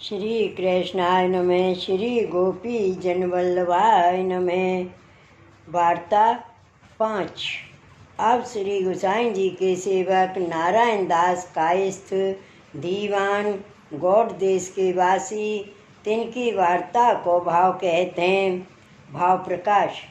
श्री कृष्णाय नमः। श्री गोपी जनवल्लभाय नमः। वार्ता 5। अब श्री गोसाई जी के सेवक नारायण दास कायस्थ दीवान गौड़ देश के वासी तिनकी वार्ता को भाव कहते हैं। भाव प्रकाश।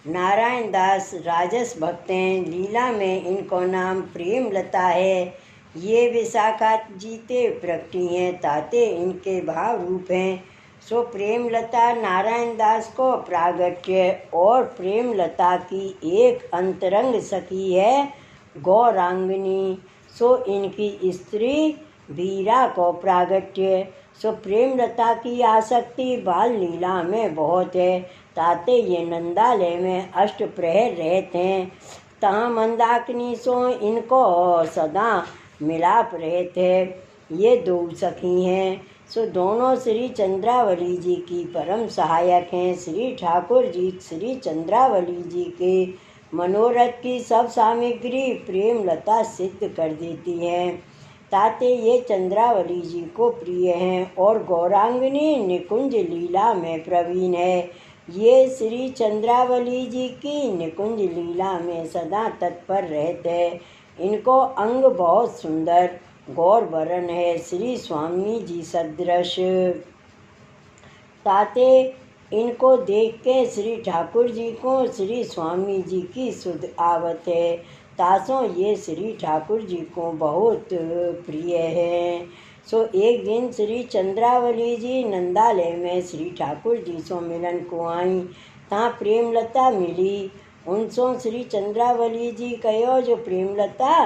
नारायण दास राजस भक्त हैं। लीला में इनको नाम प्रेमलता है। ये विशाखा जीते प्रकटी हैं, ताते इनके भाव रूप हैं। सो प्रेमलता नारायण दास को प्रागट्य और प्रेमलता की एक अंतरंग सखी है गौरांगिनी। सो इनकी स्त्री वीरा को प्रागट्य। सो प्रेमलता की आसक्ति बाल लीला में बहुत है, ताते ये नंदालय में अष्ट प्रहर रहते हैं। तहाँ मंदाकिनी सो इनको सदा मिलाप रहते। ये दो सखी हैं, सो दोनों श्री चंद्रावली जी की परम सहायक हैं। श्री ठाकुर जी श्री चंद्रावली जी के मनोरथ की सब सामग्री प्रेमलता सिद्ध कर देती हैं, ताते ये चंद्रावली जी को प्रिय हैं। और गौरांगिनी निकुंज लीला में प्रवीण है। ये श्री चंद्रावली जी की निकुंज लीला में सदा तत्पर रहते। इनको अंग बहुत सुंदर गौर वरण है, श्री स्वामी जी सदृश, ताते इनको देख के श्री ठाकुर जी को श्री स्वामी जी की सुध आवत है। तासों ये श्री ठाकुर जी को बहुत प्रिय है। सो एक दिन श्री चंद्रावली जी नंदालय में श्री ठाकुर जी सो मिलन को आई। तहाँ प्रेमलता मिली। उनसो श्री चंद्रावली जी कहो, जो प्रेमलता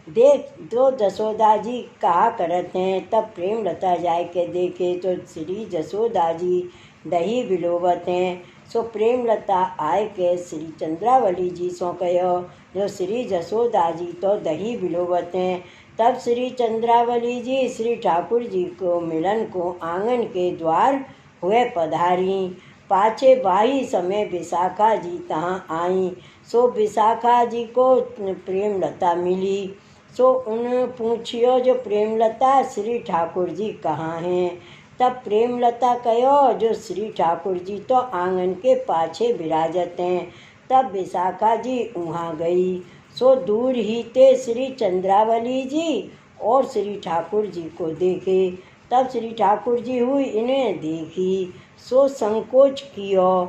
देख दो जसोदा जी कहा करत हैं। तब प्रेमलता जाय के देखे तो श्री जसोदा जी दही बिलोवत हैं। सो प्रेमलता आय के श्री चंद्रावली जी सो कहो, जो श्री जसोदा जी तो दही बिलोवत हैं। तब श्री चंद्रावली जी श्री ठाकुर जी को मिलन को आंगन के द्वार हुए पधारी। पाछे बाही समय विशाखा जी तहाँ आई। सो विशाखा जी को प्रेमलता मिली। सो उन पूछियो, जो प्रेमलता श्री ठाकुर जी कहाँ हैं। तब प्रेमलता कहो, जो श्री ठाकुर जी तो आंगन के पाछे विराजत हैं। तब विशाखा जी वहाँ गई। सो दूर ही ते श्री चंद्रावली जी और श्री ठाकुर जी को देखे। तब श्री ठाकुर जी हुई इन्हें देखी, सो संकोच कियो।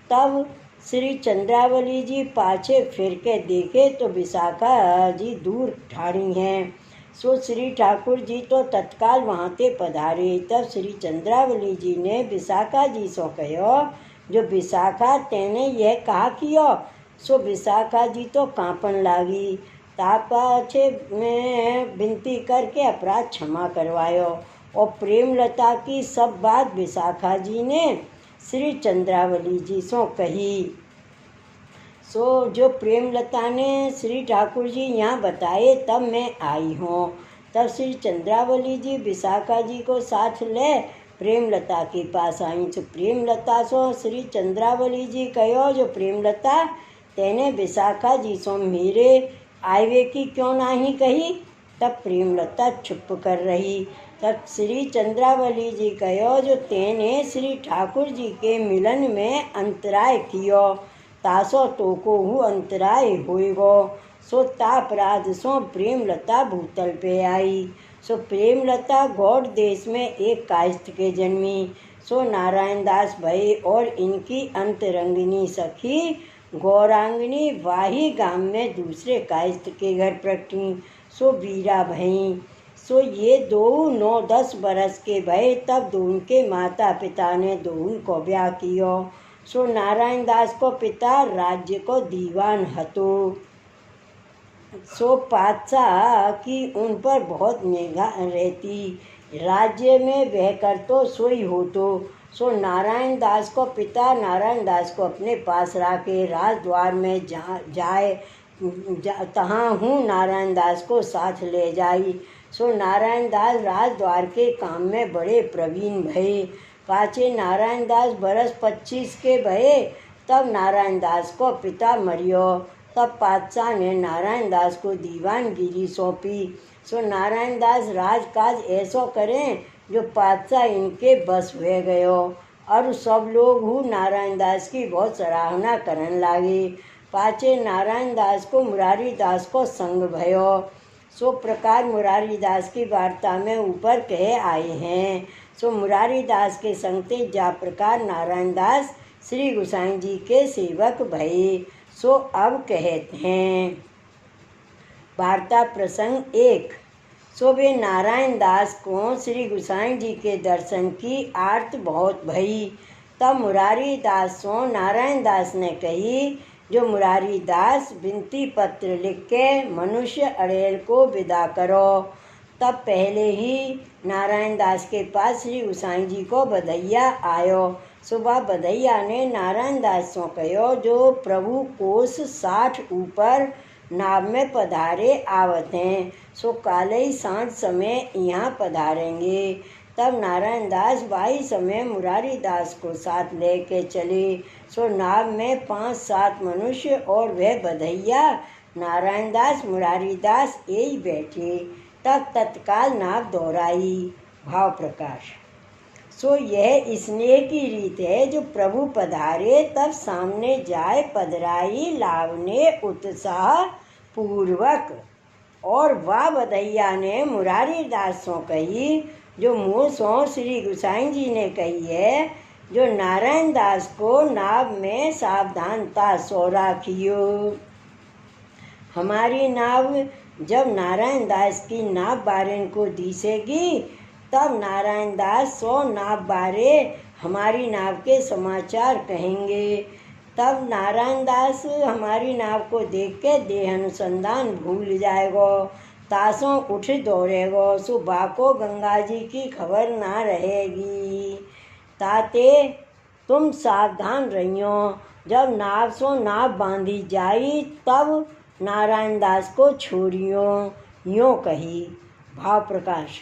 तब श्री चंद्रावली जी पाछे फिर के देखे तो विशाखा जी दूर ठाड़ी हैं। सो श्री ठाकुर जी तो तत्काल वहाँ ते पधारे। तब श्री चंद्रावली जी ने विशाखा जी सो कहो, जो विशाखा तेने यह कहा कियो। सो विशाखा जी तो कांपन लागी। तापाछे में विनती करके अपराध क्षमा करवायो। और प्रेमलता की सब बात विशाखा जी ने श्री चंद्रावली जी सो कही। सो जो प्रेमलता ने श्री ठाकुर जी यहाँ बताए, तब मैं आई हूँ। तब श्री चंद्रावली जी विशाखा जी को साथ ले प्रेमलता के पास आई। तो प्रेमलता सो श्री चंद्रावली जी कहो, जो प्रेमलता तेने विशाखा जी सो मेरे आयवे की क्यों नहीं कही। तब प्रेमलता चुप कर रही। तब श्री चंद्रावली जी कहो, जो तेने श्री ठाकुर जी के मिलन में अंतराय कियो, तासो तो को हु अंतराय होएगो। सो तापराध सो प्रेमलता भूतल पे आई। सो प्रेमलता गौड़ देश में एक कायस्थ के जन्मी। सो नारायण दास भई और इनकी अंतरंगिनी सखी गौरांगिनी वाही गांव में दूसरे कायस्थ के घर प्रकटी। सो वीरा भई। सो ये दो 9-10 बरस के भय। तब दोनों के माता पिता ने दोनों को ब्याह कियो। सो नारायण दास को पिता राज्य को दीवान हतो। सो पातशाह की उन पर बहुत निगाह रहती। राज्य में वह कर तो सोई हो तो। सो नारायण दास को पिता नारायण दास को अपने पास राखे राजद्वार में जाए तहाँ हूँ नारायण दास को साथ ले जाई। सो नारायण दास राजद्वार के काम में बड़े प्रवीण भये। पाछे नारायण दास बरस 25 के भये। तब नारायण दास को पिता मरियो। तब पातशाह ने नारायण दास को दीवानगिरी सौंपी। सो नारायण दास राजकाज ऐसो करें जो पातशाह इनके बस हुए गयो। और सब लोग हु नारायण दास की बहुत सराहना करन लागे। पाछे नारायण दास को मुरारी दास को संग भयो। सो प्रकार मुरारी दास की वार्ता में ऊपर कहे आए हैं। सो मुरारी दास के संगते जा प्रकार नारायण दास श्री गोसाई जी के सेवक भये। सो अब कहते हैं वार्ता प्रसंग 1। सो वे नारायण दास को श्री गोसाई जी के दर्शन की आर्त बहुत भई। तब मुरारी दास सो नारायण दास ने कही, जो मुरारी दास विनती पत्र लिख के मनुष्य अड़ेल को विदा करो। तब पहले ही नारायण दास के पास श्री गोसाई जी को बधैया आयो। सुबह बधैया ने नारायण दास सो कहो, जो प्रभु कोष 60 ऊपर नाव में पधारे आवत हैं, सो काले ही सांझ समय यहाँ पधारेंगे। तब नारायण दास बाई समय मुरारी दास को साथ लेके चले। सो नाव में 5-7 मनुष्य और वह बधैया नारायण दास मुरारी दास यही बैठे। तब तत्काल नाव दोहराई। भाव प्रकाश। सो यह स्नेह की रीत है, जो प्रभु पधारे तब सामने जाए पधराई लावने उत्साह पूर्वक। और वह बधैया ने मुरारी दास सो कही, जो मुँह सो श्री गोसाई जी ने कही है, जो नारायण दास को नाव में सावधानता सो राखियो। हमारी नाव जब नारायण दास की नाव बारेन को दिसेगी, तब नारायण दास सो नाव बारे हमारी नाव के समाचार कहेंगे। तब नारायण दास हमारी नाव को देख के देह अनुसंधान भूल जाएगो, तासों उठ दौड़ेगो। सुबह को गंगा जी की खबर ना रहेगी। ताते तुम सावधान रहियो। जब नाव सो नाव बांधी जाई, तब नारायण दास को छोड़ियो, यूँ कही। भाव प्रकाश।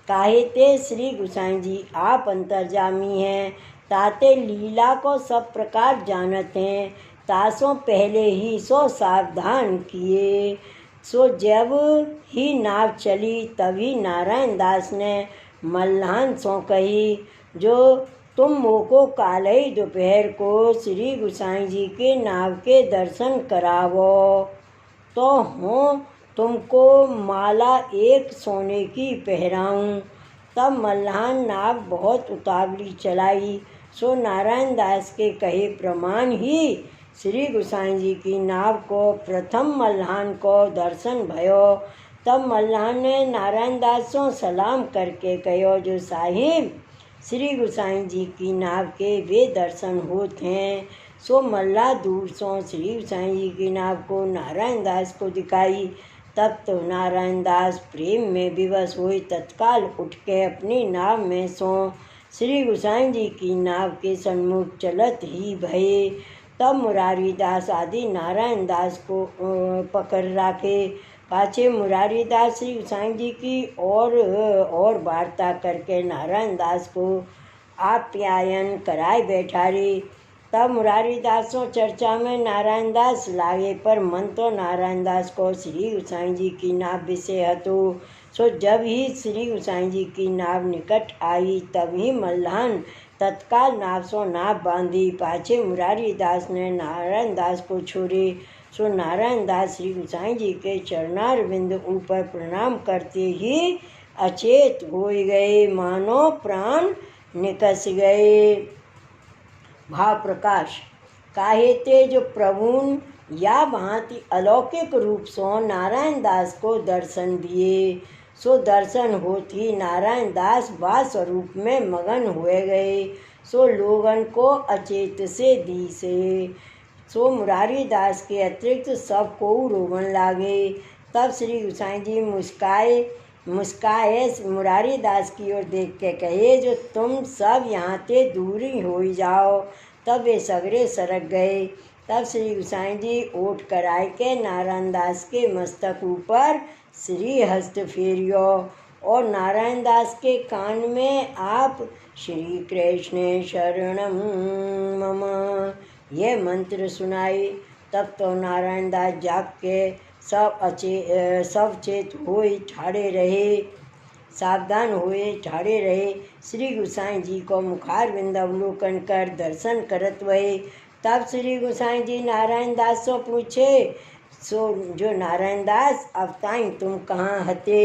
काहे ते श्री गोसाई जी आप अंतर्जामी हैं, ताते लीला को सब प्रकार जानत हैं, तासों पहले ही सो सावधान किए। सो जब ही नाव चली, तभी नारायण दास ने मल्लान सो कही, जो तुम मोको काल ही दोपहर को श्री गोसाई जी के नाव के दर्शन करावो, तो हो तुमको माला एक सोने की पहराऊं। तब मल्लान नाव बहुत उतावली चलाई। सो नारायण दास के कहे प्रमाण ही श्री गोसाई जी की नाव को प्रथम मल्लान को दर्शन भयो। तब मल्लान ने नारायण दास को सलाम करके कहो, जो साहिब श्री गोसाई जी की नाव के वे दर्शन होते हैं। सो मल्ला दूर सो श्री गोसाई जी की नाव को नारायण दास को दिखाई। तब तो नारायण दास प्रेम में विवश हुए तत्काल उठ के अपनी नाव में सो श्री गोसाई जी की नाव के सन्मुख चलत ही भये। तब मुरारी दास आदि नारायण दास को पकड़ राखे। पाछे मुरारी दास श्री गोसाई जी की और वार्ता करके नारायण दास को आप्यायन कराए बैठारे। तब मुरारी दासों चर्चा में नारायण दास लागे, पर मन तो नारायण दास को श्री गोसाई जी की नाव विषय हतो। सो जब ही श्री गोसाई जी की नाव निकट आई, तभी मल्लान तत्काल नाव सो नाव बांधी। पाछे मुरारी दास ने नारायण दास को छोड़े। सो नारायण दास श्री गोसाई जी के चरणार बिंद ऊपर प्रणाम करते ही अचेत हो गए, मानो प्राण निकस गए। भाव प्रकाश। काहे ते जो प्रभुन या भांति अलौकिक रूप सो नारायण दास को दर्शन दिए। सो दर्शन होती नारायण दास बा स्वरूप में मगन हुए गए। सो लोगन को अचेत से दी से। सो मुरारी दास के अतिरिक्त सब को रोवन लागे। तब श्री गोसाई जी मुस्काए मुरारी दास की ओर देख के कहे, जो तुम सब यहाँ ते दूरी हो जाओ। तब वे सगरे सरक गए। तब श्री गोसाई जी ओट कराए के नारायण दास के मस्तक ऊपर श्री हस्त फेरियो और नारायण दास के कान में आप श्री कृष्ण शरणम मम यह मंत्र सुनाई। तब तो नारायण दास जाग के सब चेत हो ठाड़े रहे। सावधान हुए ठाड़े रहे। श्री गोसाई जी को मुखारविंद अवलोकन कर दर्शन करत हुए। तब श्री गोसाई जी नारायण दास से पूछे, सो जो नारायण दास अब ताई तुम कहाँ हते।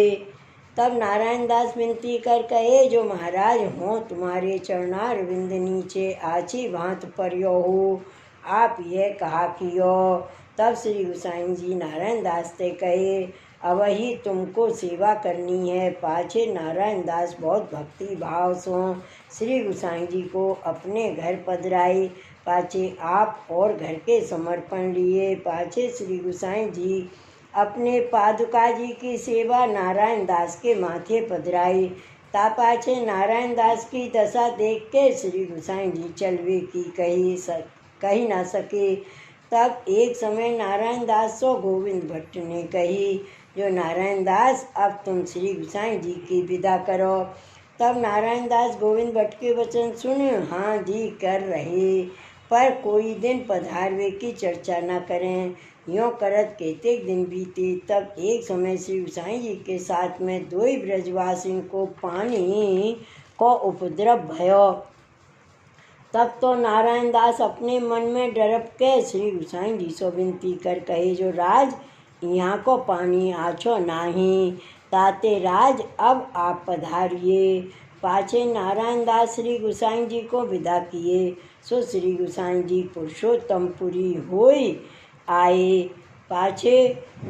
तब नारायण दास विनती कर कहे, जो महाराज हों तुम्हारे चरणार विंद नीचे आची भांत परियो हो, आप यह कहा कियो। तब श्री गोसाई जी नारायण दास से कहे, अब ही तुमको सेवा करनी है। पाछे नारायण दास बहुत भक्ति भाव से श्री गोसाई जी को अपने घर पधराए। पाछे आप और घर के समर्पण लिए। पाछे श्री गोसाई जी अपने पादुका जी की सेवा नारायण दास के माथे पधराई। ता पाछे नारायण दास की दशा देख के श्री गोसाई जी चलवे की कही ना सके। तब एक समय नारायण दास सो गोविंद भट्ट ने कही, जो नारायण दास अब तुम श्री गोसाई जी की विदा करो। तब नारायण दास गोविंद भट्ट के वचन सुन हाँ जी कर रहे, पर कोई दिन पधारवे की चर्चा न करें। यों करत केतेक दिन बीते। तब एक समय श्री गोसाई जी के साथ में दो ब्रजवासी को पानी को उपद्रव भयो। तब तो नारायण दास अपने मन में डरप के श्री गोसाई जी से विनती कर कहे, जो राज यहाँ को पानी आछो नाही, ताते राज अब आप पधारिए। पाछे नारायण दास श्री गोसाई जी को विदा किए। सो श्री गोसाई जी पुरुषोत्तमपुरी होई आए। पाछे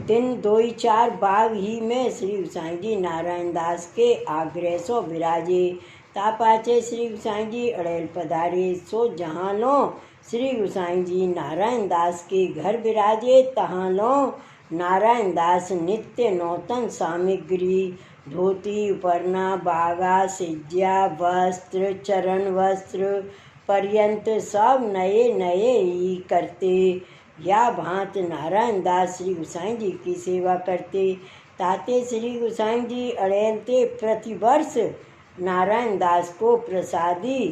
दिन 2-4 बाग ही में श्री गोसाई जी नारायण दास के आग्रह सो विराजे। ता पाछे श्री गोसाई जी अड़ेल पधारे। सो जहाँ लो श्री गोसाई जी नारायण दास के घर विराजे, तहाँ लो नारायण दास नित्य नौतन सामग्री धोती उपरना बागा सिज्या वस्त्र चरण वस्त्र पर्यंत सब नए नए ही करते। या भांत नारायण दास श्री गोसाई जी की सेवा करते। ताते श्री गोसाई जी अड़ेलते प्रतिवर्ष नारायण दास को प्रसादी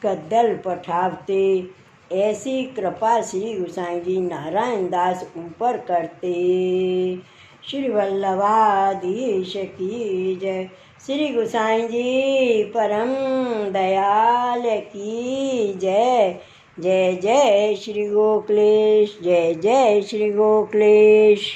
गद्दल पठावते। ऐसी कृपा श्री गोसाई जी नारायण दास ऊपर करते। श्री वल्लभाधीश की जय। श्री गोसाई जी परम दयाल की जय। जय जय श्री गोकुलेश, जय जय श्री गोकुलेश।